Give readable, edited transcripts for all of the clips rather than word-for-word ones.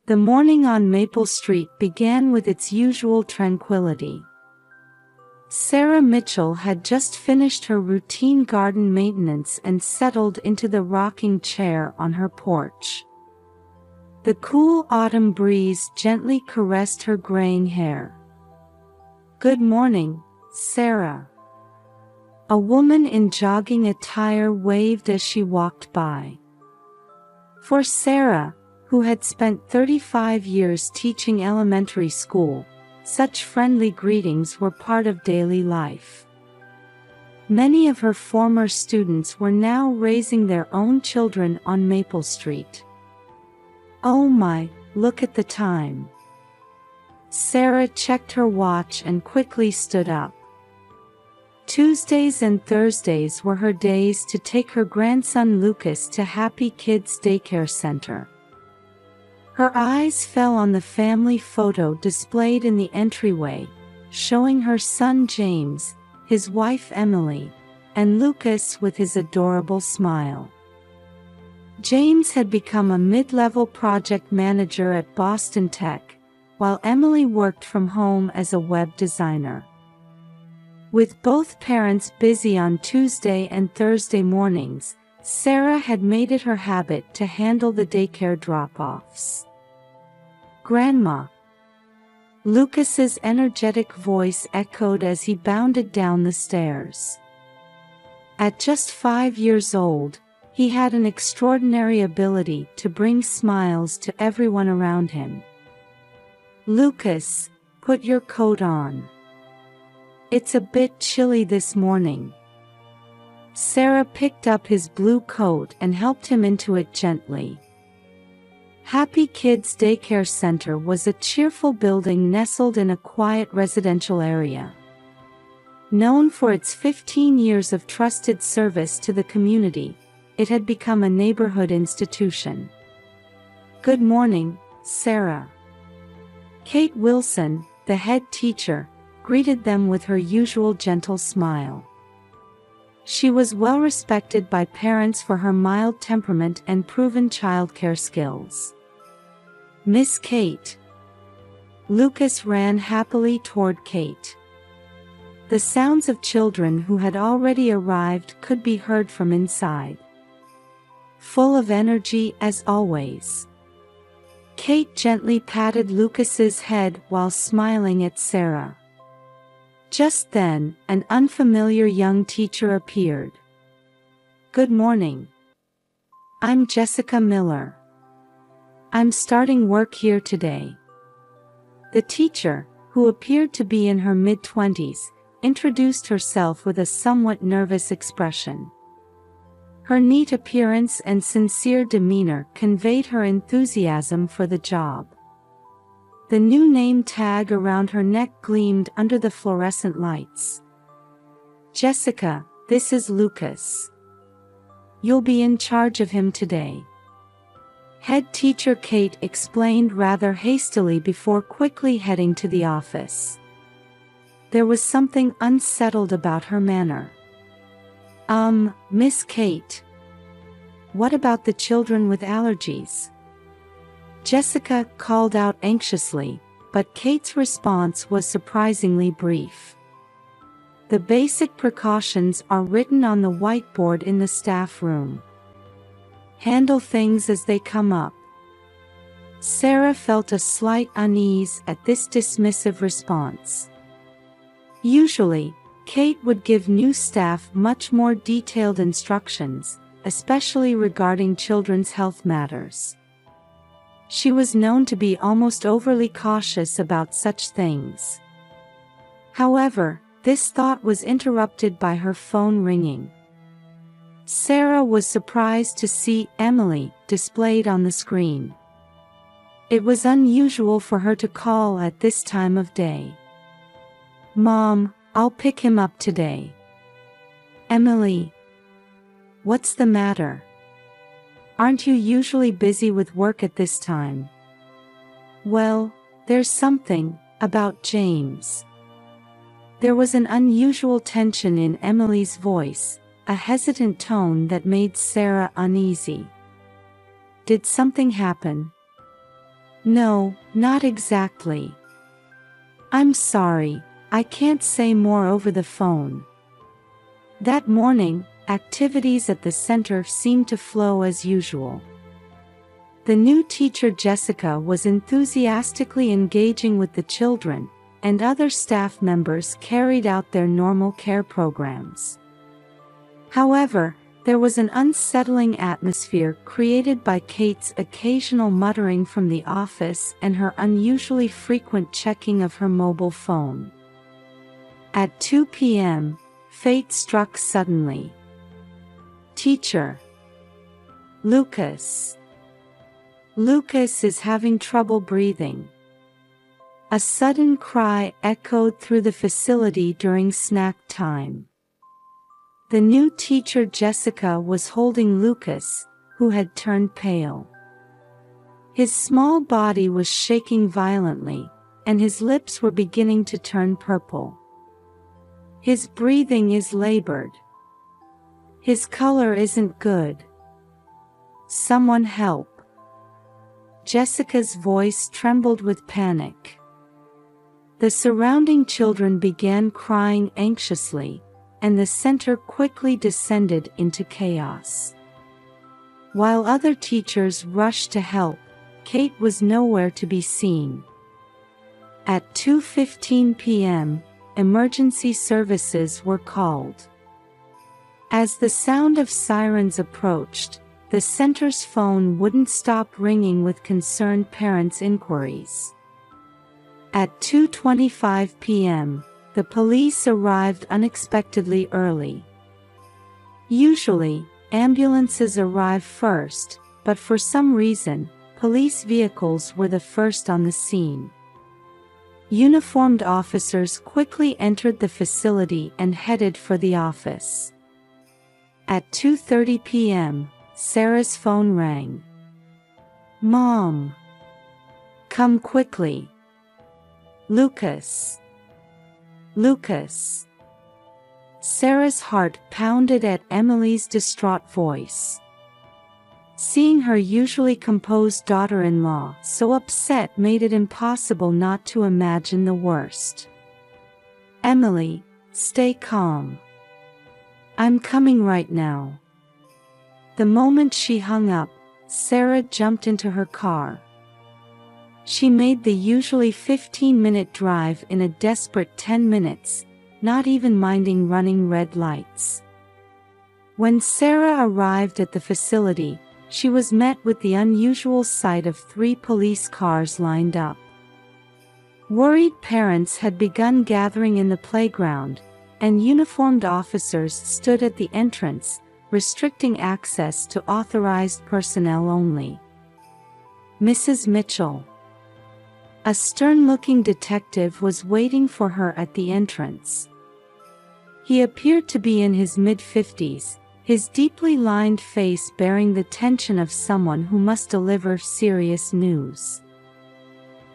The morning on Maple Street began with its usual tranquility. Sarah Mitchell had just finished her routine garden maintenance and settled into the rocking chair on her porch. The cool autumn breeze gently caressed her graying hair. "Good morning, Sarah." A woman in jogging attire waved as she walked by. For Sarah, who had spent 35 years teaching elementary school, such friendly greetings were part of daily life. Many of her former students were now raising their own children on Maple Street. "Oh my, look at the time." Sarah checked her watch and quickly stood up. Tuesdays and Thursdays were her days to take her grandson Lucas to Happy Kids Daycare Center. Her eyes fell on the family photo displayed in the entryway, showing her son James, his wife Emily, and Lucas with his adorable smile. James had become a mid-level project manager at Boston Tech, while Emily worked from home as a web designer. With both parents busy on Tuesday and Thursday mornings, Sarah had made it her habit to handle the daycare drop-offs. "Grandma." Lucas's energetic voice echoed as he bounded down the stairs. At just 5 years old, he had an extraordinary ability to bring smiles to everyone around him. "Lucas, put your coat on. It's a bit chilly this morning." Sarah picked up his blue coat and helped him into it gently. Happy Kids Daycare Center was a cheerful building nestled in a quiet residential area. Known for its 15 years of trusted service to the community, it had become a neighborhood institution. "Good morning, Sarah." Kate Wilson, the head teacher, greeted them with her usual gentle smile. She was well respected by parents for her mild temperament and proven childcare skills. "Miss Kate." Lucas ran happily toward Kate. The sounds of children who had already arrived could be heard from inside. Full of energy as always. Kate gently patted Lucas's head while smiling at Sarah. Just then, an unfamiliar young teacher appeared. "Good morning. I'm Jessica Miller. I'm starting work here today." The teacher, who appeared to be in her mid-20s, introduced herself with a somewhat nervous expression. Her neat appearance and sincere demeanor conveyed her enthusiasm for the job. The new name tag around her neck gleamed under the fluorescent lights. "Jessica, this is Lucas. You'll be in charge of him today." Head teacher Kate explained rather hastily before quickly heading to the office. There was something unsettled about her manner. Miss Kate. What about the children with allergies?" Jessica called out anxiously, but Kate's response was surprisingly brief. "The basic precautions are written on the whiteboard in the staff room. Handle things as they come up." Sarah felt a slight unease at this dismissive response. Usually, Kate would give new staff much more detailed instructions, especially regarding children's health matters. She was known to be almost overly cautious about such things. However, this thought was interrupted by her phone ringing. Sarah was surprised to see Emily displayed on the screen. It was unusual for her to call at this time of day. "Mom, I'll pick him up today." "Emily, what's the matter? Aren't you usually busy with work at this time?" "Well, there's something about James." There was an unusual tension in Emily's voice, a hesitant tone that made Sarah uneasy. "Did something happen?" No, not exactly. I'm sorry, I can't say more over the phone. That morning, activities at the center seemed to flow as usual. The new teacher Jessica was enthusiastically engaging with the children, and other staff members carried out their normal care programs. However, there was an unsettling atmosphere created by Kate's occasional muttering from the office and her unusually frequent checking of her mobile phone. At 2 p.m., fate struck suddenly. Teacher. Lucas. Lucas is having trouble breathing. A sudden cry echoed through the facility during snack time. The new teacher Jessica was holding Lucas, who had turned pale. His small body was shaking violently, and his lips were beginning to turn purple. His breathing is labored. His color isn't good. Someone help. Jessica's voice trembled with panic. The surrounding children began crying anxiously, and the center quickly descended into chaos. While other teachers rushed to help, Kate was nowhere to be seen. At 2:15 p.m., emergency services were called. As the sound of sirens approached, the center's phone wouldn't stop ringing with concerned parents' inquiries. At 2:25 p.m., the police arrived unexpectedly early. Usually, ambulances arrive first, but for some reason, police vehicles were the first on the scene. Uniformed officers quickly entered the facility and headed for the office. At 2:30 p.m., Sarah's phone rang. Mom. Come quickly. Lucas. Lucas. Sarah's heart pounded at Emily's distraught voice. Seeing her usually composed daughter-in-law so upset made it impossible not to imagine the worst. Emily, stay calm. I'm coming right now. The moment she hung up, Sarah jumped into her car. She made the usually 15-minute drive in a desperate 10 minutes, not even minding running red lights. When Sarah arrived at the facility, she was met with the unusual sight of 3 police cars lined up. Worried parents had begun gathering in the playground, and uniformed officers stood at the entrance, restricting access to authorized personnel only. Mrs. Mitchell. A stern-looking detective was waiting for her at the entrance. He appeared to be in his mid-50s, his deeply lined face bearing the tension of someone who must deliver serious news.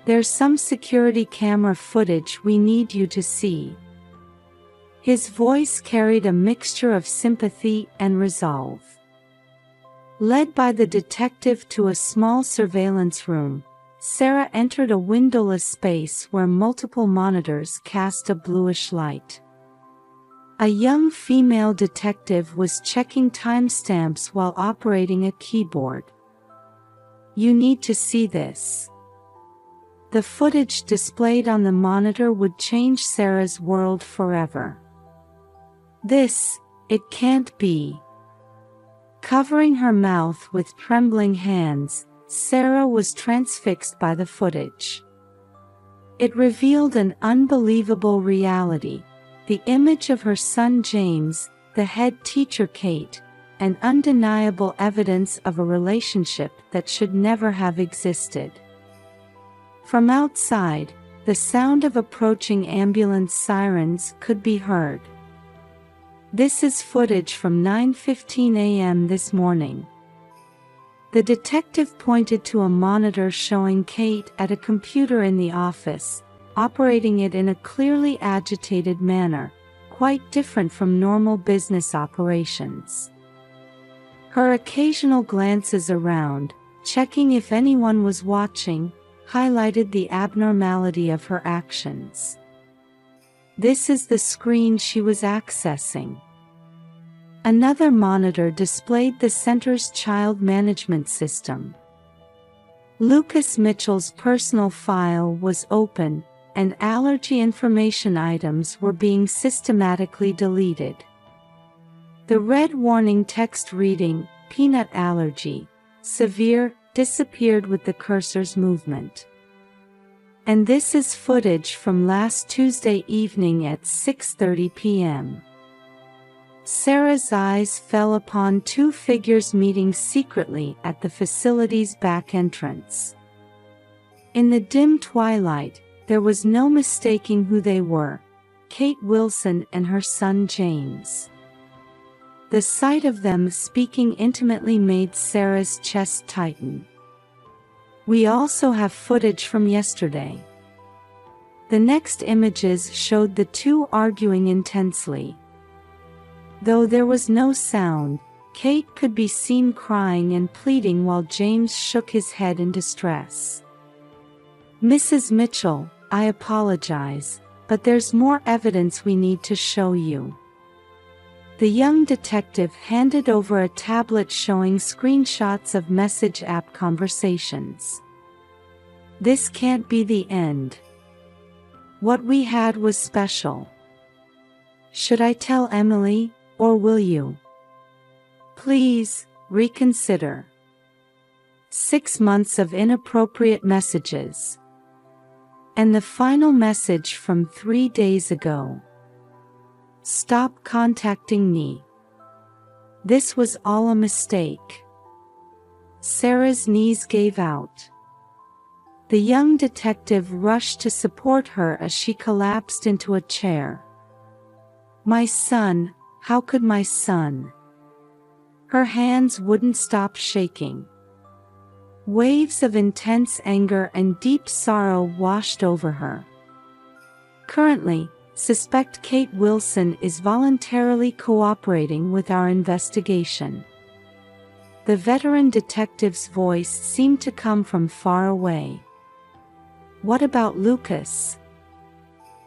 There's some security camera footage we need you to see. His voice carried a mixture of sympathy and resolve. Led by the detective to a small surveillance room, Sarah entered a windowless space where multiple monitors cast a bluish light. A young female detective was checking timestamps while operating a keyboard. You need to see this. The footage displayed on the monitor would change Sarah's world forever. It can't be. Covering her mouth with trembling hands, Sarah was transfixed by the footage. It revealed an unbelievable reality, the image of her son James, the head teacher Kate, and undeniable evidence of a relationship that should never have existed. From outside, the sound of approaching ambulance sirens could be heard. This is footage from 9:15 a.m. this morning. The detective pointed to a monitor showing Kate at a computer in the office, operating it in a clearly agitated manner, quite different from normal business operations. Her occasional glances around, checking if anyone was watching, highlighted the abnormality of her actions. This is the screen she was accessing. Another monitor displayed the center's child management system. Lucas Mitchell's personal file was open, and allergy information items were being systematically deleted. The red warning text reading, "Peanut allergy, severe," disappeared with the cursor's movement. And this is footage from last Tuesday evening at 6:30 p.m. Sarah's eyes fell upon two figures meeting secretly at the facility's back entrance. In the dim twilight, there was no mistaking who they were: Kate Wilson and her son James. The sight of them speaking intimately made Sarah's chest tighten. We also have footage from yesterday. The next images showed the two arguing intensely. Though there was no sound, Kate could be seen crying and pleading while James shook his head in distress. "Mrs. Mitchell, I apologize, but there's more evidence we need to show you." The young detective handed over a tablet showing screenshots of message app conversations. "This can't be the end. What we had was special. Should I tell Emily, or will you? Please, reconsider." 6 months of inappropriate messages. And the final message from 3 days ago. "Stop contacting me. This was all a mistake." Sarah's knees gave out. The young detective rushed to support her as she collapsed into a chair. "My son, how could my son?" Her hands wouldn't stop shaking. Waves of intense anger and deep sorrow washed over her. "Currently, suspect Kate Wilson is voluntarily cooperating with our investigation." The veteran detective's voice seemed to come from far away. "What about Lucas?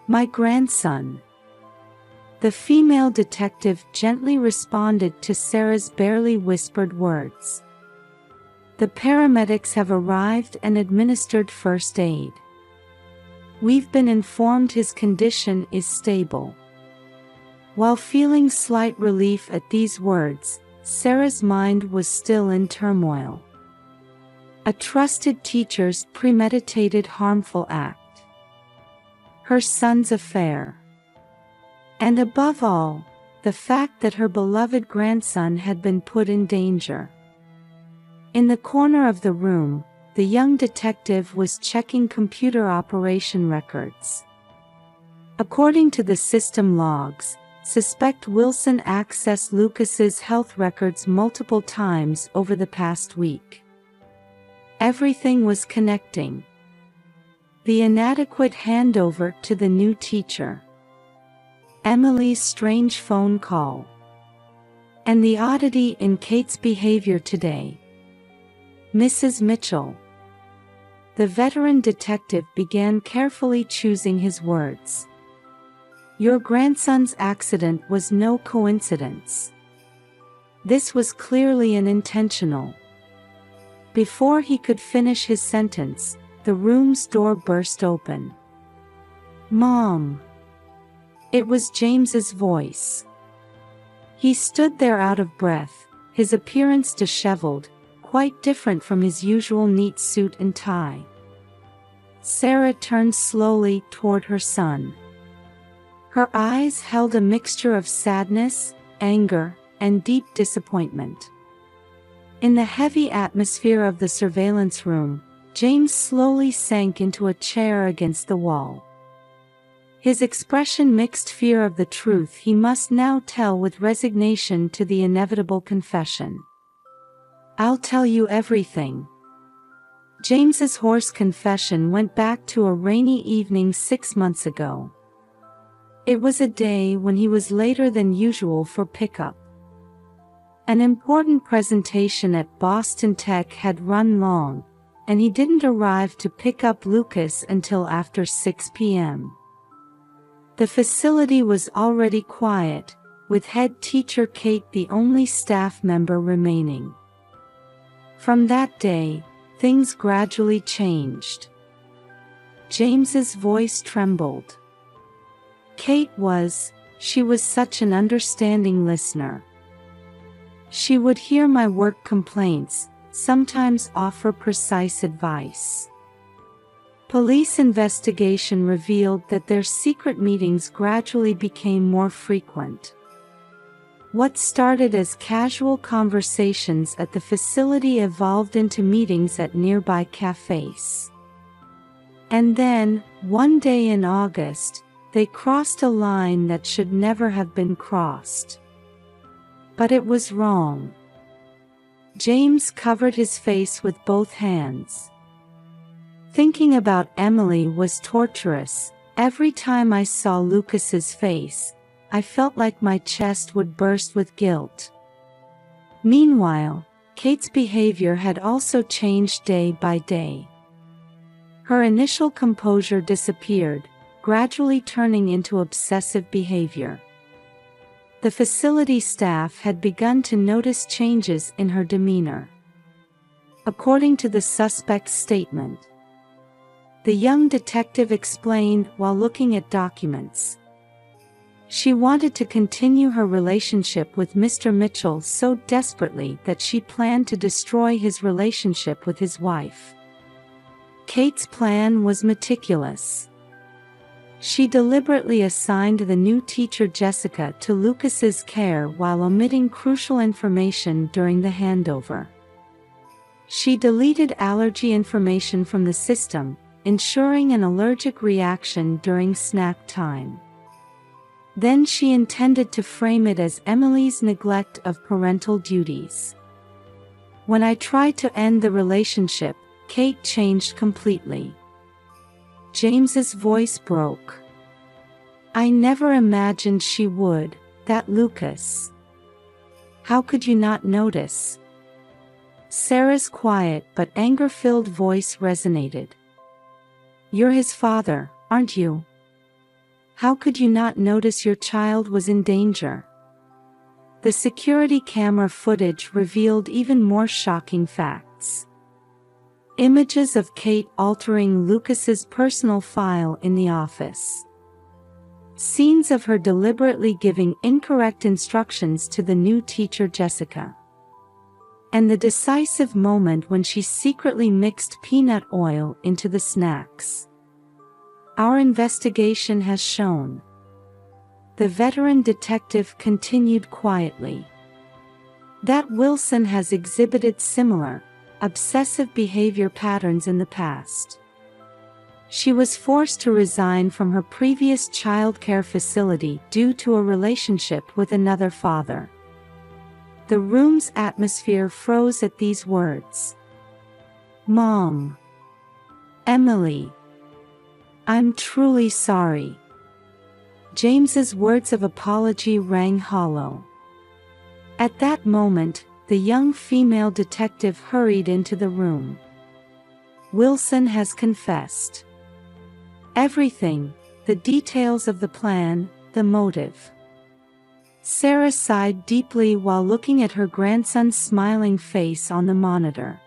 My grandson?" The female detective gently responded to Sarah's barely whispered words. "The paramedics have arrived and administered first aid. We've been informed his condition is stable." While feeling slight relief at these words, Sarah's mind was still in turmoil. A trusted teacher's premeditated harmful act. Her son's affair. And above all, the fact that her beloved grandson had been put in danger. In the corner of the room, the young detective was checking computer operation records. According to the system logs, suspect Wilson accessed Lucas's health records multiple times over the past week. Everything was connecting. The inadequate handover to the new teacher. Emily's strange phone call. And the oddity in Kate's behavior today. "Mrs. Mitchell." The veteran detective began carefully choosing his words. "Your grandson's accident was no coincidence. This was clearly an intentional." Before he could finish his sentence, the room's door burst open. "Mom." It was James's voice. He stood there out of breath, his appearance disheveled, quite different from his usual neat suit and tie. Sarah turned slowly toward her son. Her eyes held a mixture of sadness, anger, and deep disappointment. In the heavy atmosphere of the surveillance room, James slowly sank into a chair against the wall. His expression mixed fear of the truth he must now tell with resignation to the inevitable confession. "I'll tell you everything." James's hoarse confession went back to a rainy evening 6 months ago. It was a day when he was later than usual for pickup. An important presentation at Boston Tech had run long, and he didn't arrive to pick up Lucas until after 6 p.m. The facility was already quiet, with head teacher Kate the only staff member remaining. From that day, things gradually changed. James's voice trembled. She was such an understanding listener. She would hear my work complaints, sometimes offer precise advice. Police investigation revealed that their secret meetings gradually became more frequent. What started as casual conversations at the facility evolved into meetings at nearby cafes. And then, one day in August, they crossed a line that should never have been crossed. But it was wrong. James covered his face with both hands. Thinking about Emily was torturous. Every time I saw Lucas's face, I felt like my chest would burst with guilt. Meanwhile, Kate's behavior had also changed day by day. Her initial composure disappeared, gradually turning into obsessive behavior. The facility staff had begun to notice changes in her demeanor. According to the suspect's statement, the young detective explained while looking at documents. She wanted to continue her relationship with Mr. Mitchell so desperately that she planned to destroy his relationship with his wife. Kate's plan was meticulous. She deliberately assigned the new teacher Jessica to Lucas's care while omitting crucial information during the handover. She deleted allergy information from the system, ensuring an allergic reaction during snack time. Then she intended to frame it as Emily's neglect of parental duties. When I tried to end the relationship, Kate changed completely. James's voice broke. I never imagined she would, that Lucas. How could you not notice? Sarah's quiet but anger-filled voice resonated. You're his father, aren't you? How could you not notice your child was in danger? The security camera footage revealed even more shocking facts. Images of Kate altering Lucas's personal file in the office. Scenes of her deliberately giving incorrect instructions to the new teacher Jessica. And the decisive moment when she secretly mixed peanut oil into the snacks. Our investigation has shown. The veteran detective continued quietly. That Wilson has exhibited similar, obsessive behavior patterns in the past. She was forced to resign from her previous childcare facility due to a relationship with another father. The room's atmosphere froze at these words. Mom. Emily. I'm truly sorry. James's words of apology rang hollow. At that moment, the young female detective hurried into the room. Wilson has confessed. Everything, the details of the plan, the motive. Sarah sighed deeply while looking at her grandson's smiling face on the monitor.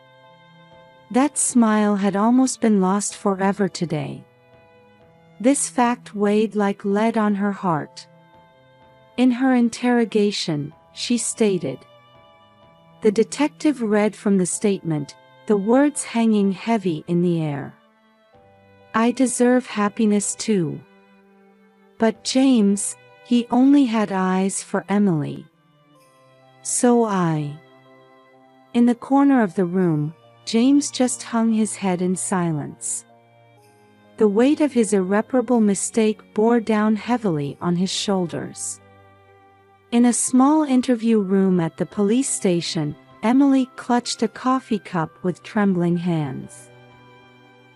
That smile had almost been lost forever today. This fact weighed like lead on her heart. In her interrogation, she stated. The detective read from the statement, the words hanging heavy in the air. I deserve happiness too. But James, he only had eyes for Emily. So I. In the corner of the room, James just hung his head in silence. The weight of his irreparable mistake bore down heavily on his shoulders. In a small interview room at the police station, Emily clutched a coffee cup with trembling hands.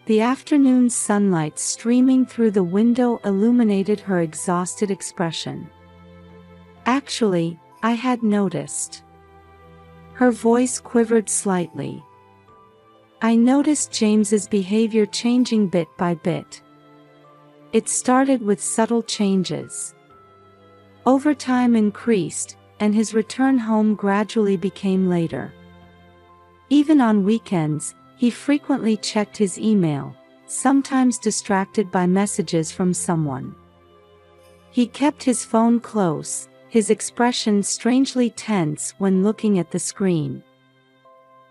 The afternoon sunlight streaming through the window illuminated her exhausted expression. Actually, I had noticed. Her voice quivered slightly. I noticed James's behavior changing bit by bit. It started with subtle changes. Overtime increased, and his return home gradually became later. Even on weekends, he frequently checked his email, sometimes distracted by messages from someone. He kept his phone close, his expression strangely tense when looking at the screen.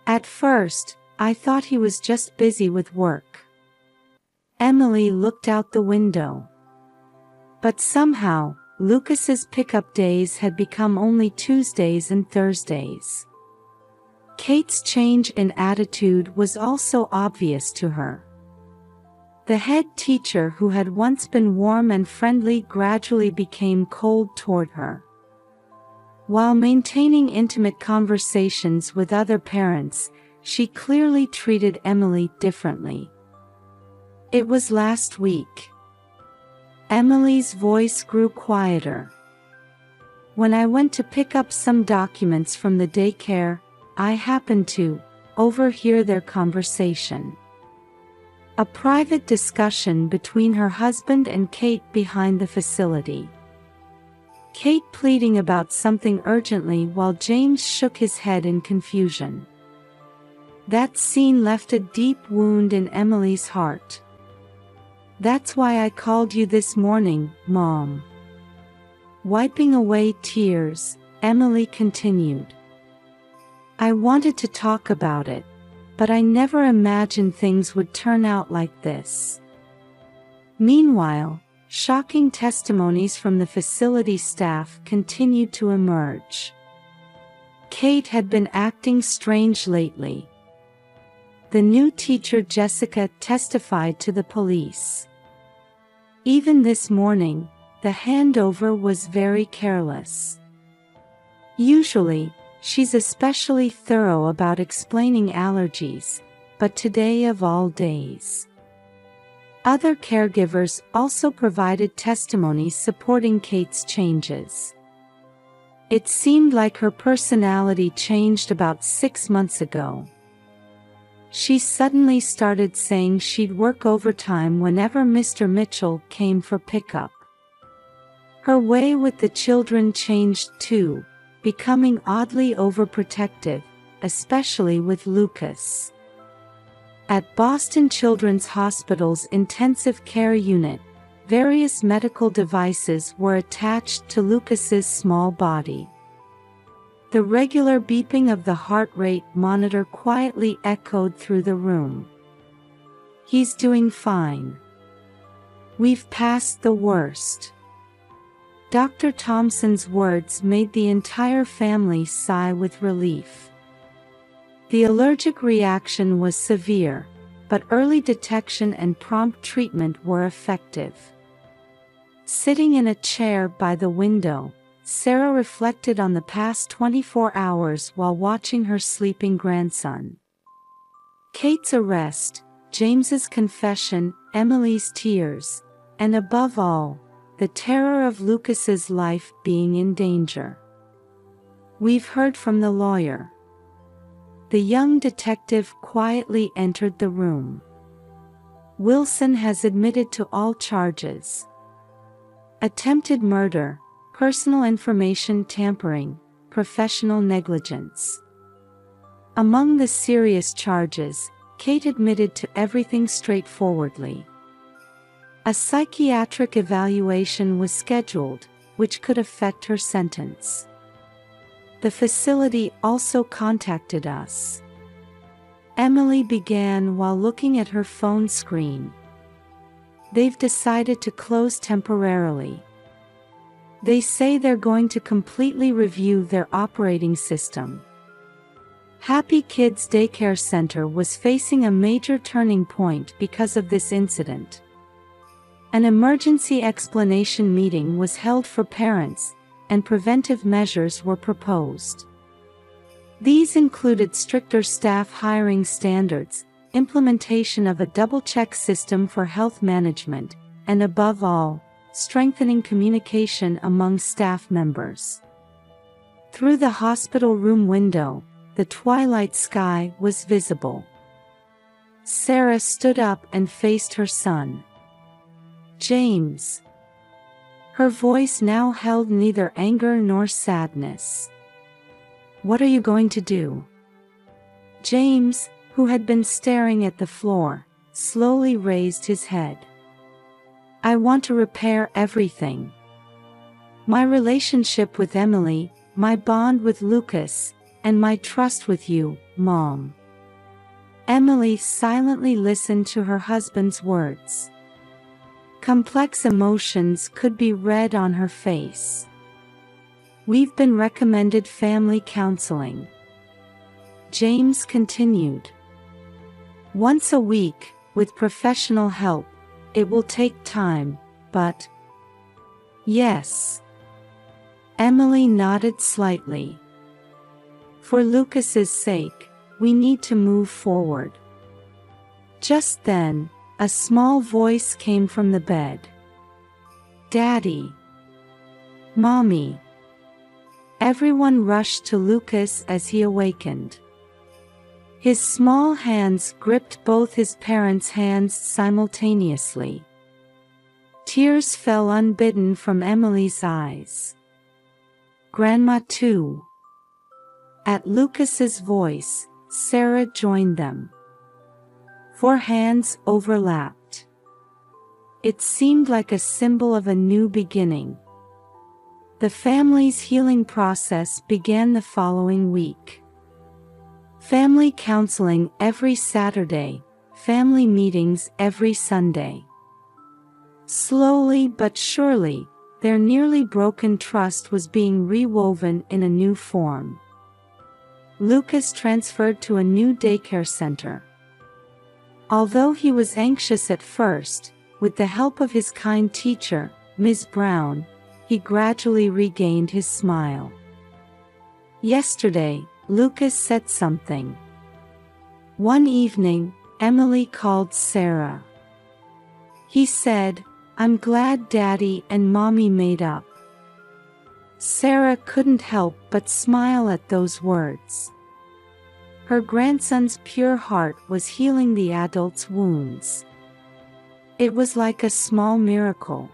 At first, I thought he was just busy with work. Emily looked out the window. But somehow, Lucas's pickup days had become only Tuesdays and Thursdays. Kate's change in attitude was also obvious to her. The head teacher, who had once been warm and friendly, gradually became cold toward her. While maintaining intimate conversations with other parents, she clearly treated Emily differently. It was last week. Emily's voice grew quieter. When I went to pick up some documents from the daycare, I happened to overhear their conversation. A private discussion between her husband and Kate behind the facility. Kate pleading about something urgently while James shook his head in confusion. That scene left a deep wound in Emily's heart. "That's why I called you this morning, Mom." Wiping away tears, Emily continued. "I wanted to talk about it, but I never imagined things would turn out like this." Meanwhile, shocking testimonies from the facility staff continued to emerge. Kate had been acting strange lately. The new teacher Jessica testified to the police. Even this morning, the handover was very careless. Usually, she's especially thorough about explaining allergies, but today of all days. Other caregivers also provided testimonies supporting Kate's changes. It seemed like her personality changed about 6 months ago. She suddenly started saying she'd work overtime whenever Mr. Mitchell came for pickup. Her way with the children changed too, becoming oddly overprotective, especially with Lucas. At Boston Children's Hospital's intensive care unit, various medical devices were attached to Lucas's small body. The regular beeping of the heart rate monitor quietly echoed through the room. "He's doing fine. We've passed the worst." Dr. Thompson's words made the entire family sigh with relief. The allergic reaction was severe, but early detection and prompt treatment were effective. Sitting in a chair by the window, Sarah reflected on the past 24 hours while watching her sleeping grandson. Kate's arrest, James's confession, Emily's tears, and above all, the terror of Lucas's life being in danger. "We've heard from the lawyer." The young detective quietly entered the room. "Wilson has admitted to all charges. Attempted murder, personal information tampering, professional negligence." Among the serious charges, Kate admitted to everything straightforwardly. A psychiatric evaluation was scheduled, which could affect her sentence. The facility also contacted us. Emily began while looking at her phone screen. "They've decided to close temporarily. They say they're going to completely review their operating system." Happy Kids Daycare Center was facing a major turning point because of this incident. An emergency explanation meeting was held for parents, and preventive measures were proposed. These included stricter staff hiring standards, implementation of a double-check system for health management, and above all, strengthening communication among staff members. Through the hospital room window, the twilight sky was visible. Sarah stood up and faced her son. James. Her voice now held neither anger nor sadness. What are you going to do? James, who had been staring at the floor, slowly raised his head. I want to repair everything. My relationship with Emily, my bond with Lucas, and my trust with you, Mom. Emily silently listened to her husband's words. Complex emotions could be read on her face. We've been recommended family counseling. James continued. Once a week, with professional help. It will take time, but... Yes. Emily nodded slightly. For Lucas's sake, we need to move forward. Just then, a small voice came from the bed. Daddy. Mommy. Everyone rushed to Lucas as he awakened. His small hands gripped both his parents' hands simultaneously. Tears fell unbidden from Emily's eyes. Grandma too. At Lucas's voice, Sarah joined them. 4 hands overlapped. It seemed like a symbol of a new beginning. The family's healing process began the following week. Family counseling every Saturday, family meetings every Sunday. Slowly but surely, their nearly broken trust was being rewoven in a new form. Lucas transferred to a new daycare center. Although he was anxious at first, with the help of his kind teacher, Ms. Brown, he gradually regained his smile. Yesterday, Lucas said something. One evening, Emily called Sarah. He said, I'm glad Daddy and Mommy made up. Sarah couldn't help but smile at those words. Her grandson's pure heart was healing the adult's wounds. It was like a small miracle.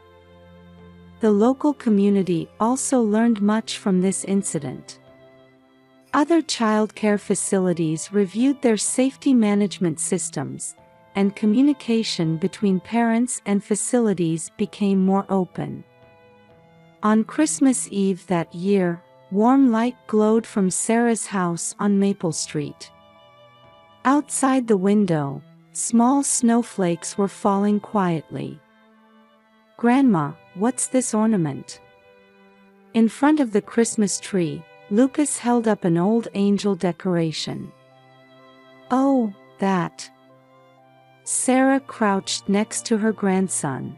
The local community also learned much from this incident. Other childcare facilities reviewed their safety management systems, and communication between parents and facilities became more open. On Christmas Eve that year, warm light glowed from Sarah's house on Maple Street. Outside the window, small snowflakes were falling quietly. Grandma, what's this ornament? In front of the Christmas tree, Lucas held up an old angel decoration. Oh, that. Sarah crouched next to her grandson.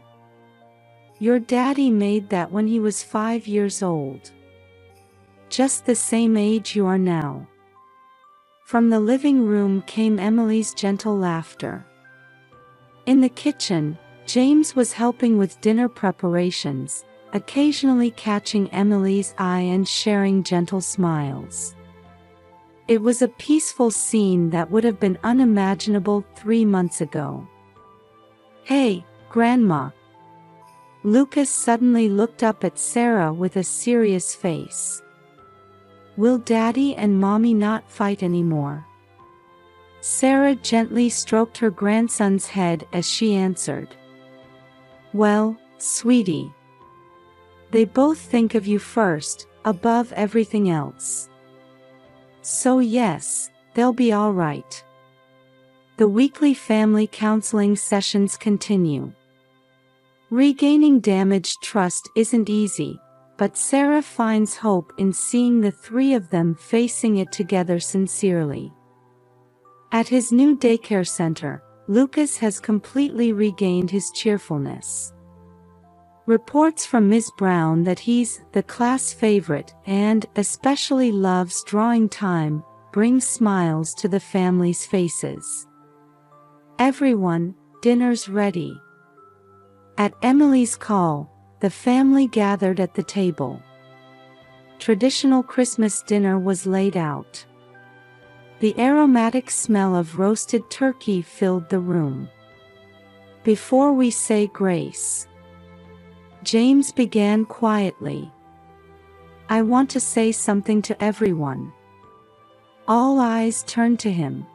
Your daddy made that when he was 5 years old. Just the same age you are now. From the living room came Emily's gentle laughter. In the kitchen, James was helping with dinner preparations, occasionally catching Emily's eye and sharing gentle smiles. It was a peaceful scene that would have been unimaginable 3 months ago. Hey, Grandma. Lucas suddenly looked up at Sarah with a serious face. Will Daddy and Mommy not fight anymore? Sarah gently stroked her grandson's head as she answered. Well, sweetie. They both think of you first, above everything else. So yes, they'll be all right. The weekly family counseling sessions continue. Regaining damaged trust isn't easy, but Sarah finds hope in seeing the 3 of them facing it together sincerely. At his new daycare center, Lucas has completely regained his cheerfulness. Reports from Ms. Brown that he's the class favorite and especially loves drawing time bring smiles to the family's faces. Everyone, dinner's ready. At Emily's call, the family gathered at the table. Traditional Christmas dinner was laid out. The aromatic smell of roasted turkey filled the room. Before we say grace, James began quietly, I want to say something to everyone. All eyes turned to him.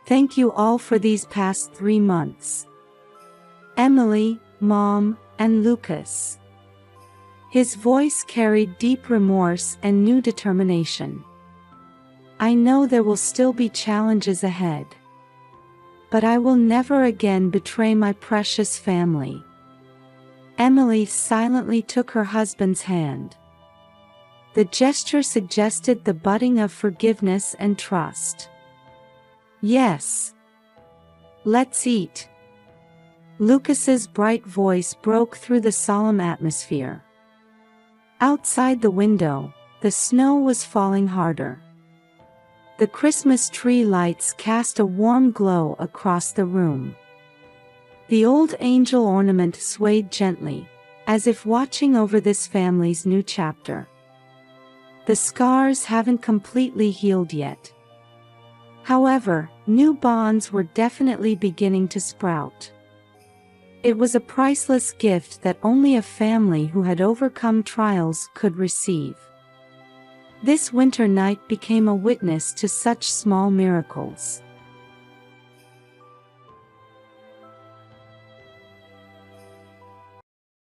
Thank you all for these past 3 months. Emily, Mom, and Lucas. His voice carried deep remorse and new determination. I know there will still be challenges ahead, but I will never again betray my precious family. Emily silently took her husband's hand. The gesture suggested the budding of forgiveness and trust. Yes. Let's eat. Lucas's bright voice broke through the solemn atmosphere. Outside the window, the snow was falling harder. The Christmas tree lights cast a warm glow across the room. The old angel ornament swayed gently, as if watching over this family's new chapter. The scars haven't completely healed yet. However, new bonds were definitely beginning to sprout. It was a priceless gift that only a family who had overcome trials could receive. This winter night became a witness to such small miracles.